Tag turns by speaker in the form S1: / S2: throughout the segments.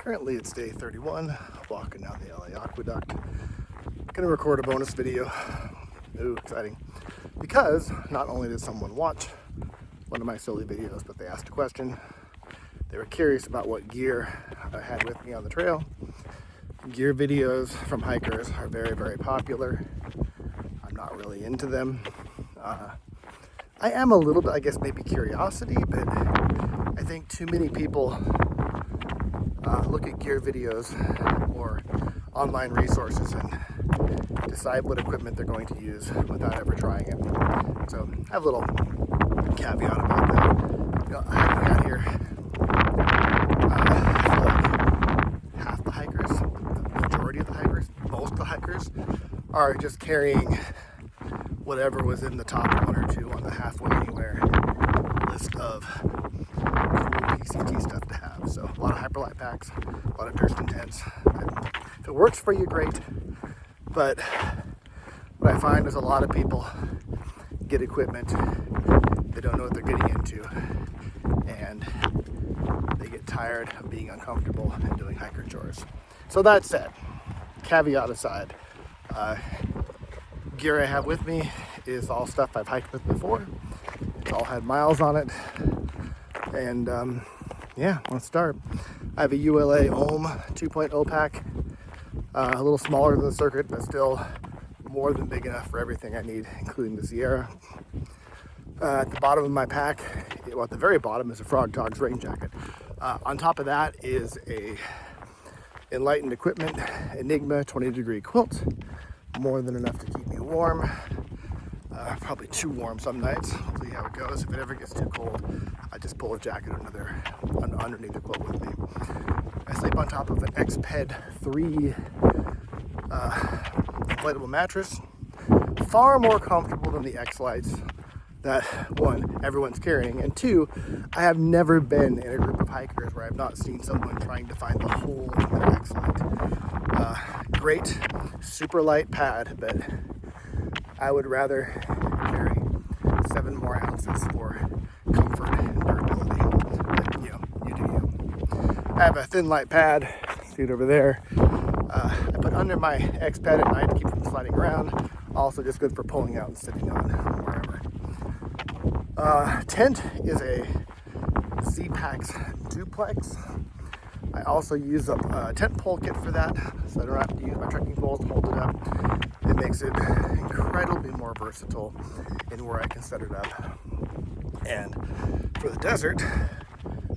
S1: Currently it's day 31, walking down the LA Aqueduct. Gonna record a bonus video. Ooh, exciting. Because not only did someone watch one of my silly videos, but they asked a question. They were curious about what gear I had with me on the trail. Gear videos from hikers are very, very popular. I'm not really into them. I am a little bit, I guess, maybe curiosity, but I think too many people look at gear videos or online resources and decide what equipment they're going to use without ever trying it. So I have a little caveat about that. You know, hiking out here, I feel like half the hikers, the majority of the hikers, most of the hikers are just carrying whatever was in the top one or two on the halfway anywhere list of cool PCT stuff to have. So a lot of hyperlight packs, a lot of Durston tents. If it works for you, great. But what I find is a lot of people get equipment, they don't know what they're getting into, and they get tired of being uncomfortable and doing hiker chores. So that said, caveat aside, gear I have with me is all stuff I've hiked with before. It's all had miles on it. And yeah, let's start. I have a ULA Ohm 2.0 pack, a little smaller than the Circuit, but still more than big enough for everything I need, including the Sierra. At the bottom of my pack, well, at the very bottom is a Frog Togs rain jacket. On top of that is a Enlightened Equipment Enigma 20-degree quilt, more than enough to keep me warm. Probably too warm some nights. We'll see how it goes. If it ever gets too cold, I just pull a jacket underneath the quilt with me. I sleep on top of an Xped 3 inflatable mattress. Far more comfortable than the X-Lights that, one, everyone's carrying, and two, I have never been in a group of hikers where I've not seen someone trying to find the hole in their X-Light. Great, super light pad, but I would rather carry 7 more ounces for comfort and durability. But, you know, you do you. I have a thin light pad, see it over there. I put under my X-Pad at night to keep it from sliding around. Also just good for pulling out and sitting on wherever. Tent is a Z-Packs duplex. I also use a tent pole kit for that, so I don't have to use my trekking poles to hold it up. It makes it incredibly more versatile in where I can set it up. And for the desert,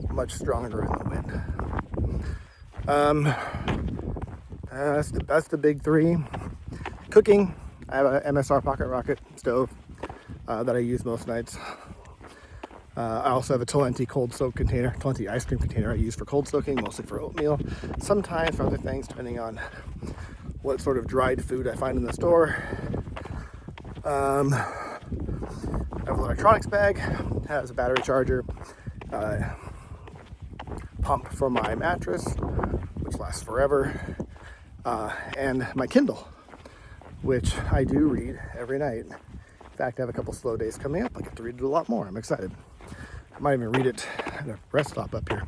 S1: much stronger in the wind. That's the big three. Cooking, I have an MSR pocket rocket stove that I use most nights. I also have a Talenti cold soak container, Talenti ice cream container I use for cold soaking, mostly for oatmeal, sometimes for other things, depending on what sort of dried food I find in the store. I have an electronics bag, has a battery charger, pump for my mattress, which lasts forever, and my Kindle, which I do read every night. In fact, I have a couple slow days coming up. I get to read it a lot more. I'm excited. I might even read it at a rest stop up here.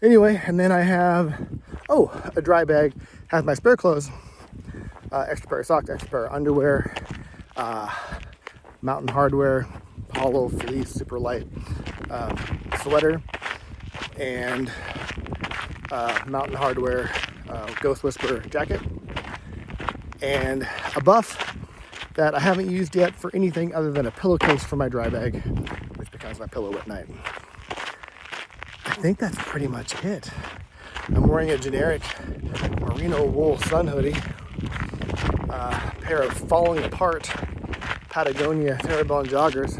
S1: Anyway, and then I have, a dry bag. Has my spare clothes, extra pair of socks, extra pair of underwear, Mountain Hardwear, hollow fleece, super light sweater, and Mountain Hardwear Ghost Whisperer jacket, and a buff that I haven't used yet for anything other than a pillowcase for my dry bag, which becomes my pillow at night. I think that's pretty much it. I'm wearing a generic merino wool sun hoodie, a pair of falling apart Patagonia Terrebonne joggers,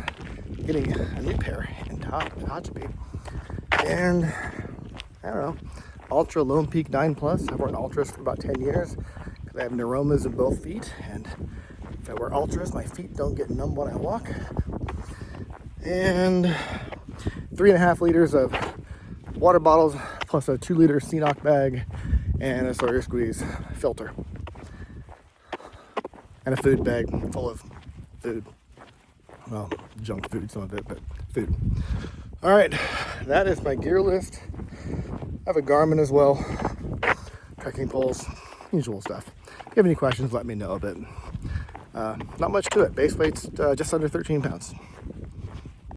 S1: getting a new pair in Tehachapi, and I don't know, Ultra Lone Peak 9 Plus. I've worn Ultras for about 10 years because I have neuromas in both feet, and if I wear Ultras, my feet don't get numb when I walk. And 3.5 liters of water bottles, plus a 2-liter Ceenoc bag, and a Sawyer Squeeze filter. And a food bag full of food. Well, junk food, some of it, but food. All right, that is my gear list. I have a Garmin as well, trekking poles, usual stuff. If you have any questions, let me know, but not much to it. Base weight's just under 13 pounds.